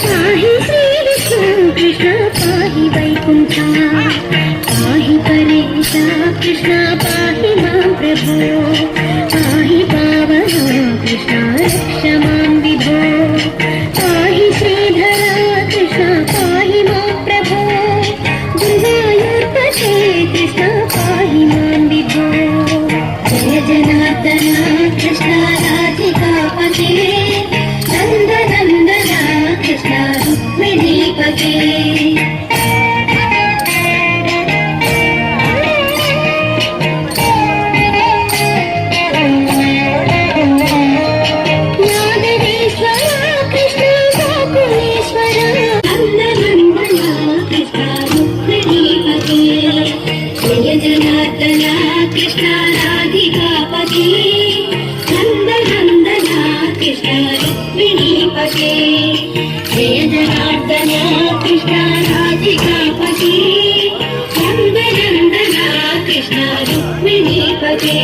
पाहि श्रीविष्णु कृष्ण पाहि वैकुंठ पाहि परेश कृष्ण पाहि मां प्रभो पाहि पावन कृष्ण रक्ष मां विभो पाहि श्रीधर कृष्ण पाहि मां प्रभो गुरुवायूरपते कृष्ण पाहि मां विभो जय जनार्दन कृष्ण राधिकापते नंद नंदन कृष्ण रुक्मिणीपते जनार्दन कृष्ण राधिकापते नंद नंदन कृष्ण रुक्मिणीपते जय जनार्दन कृष्ण राधिकापते नंद नंदन कृष्ण रुक्मिणीपते।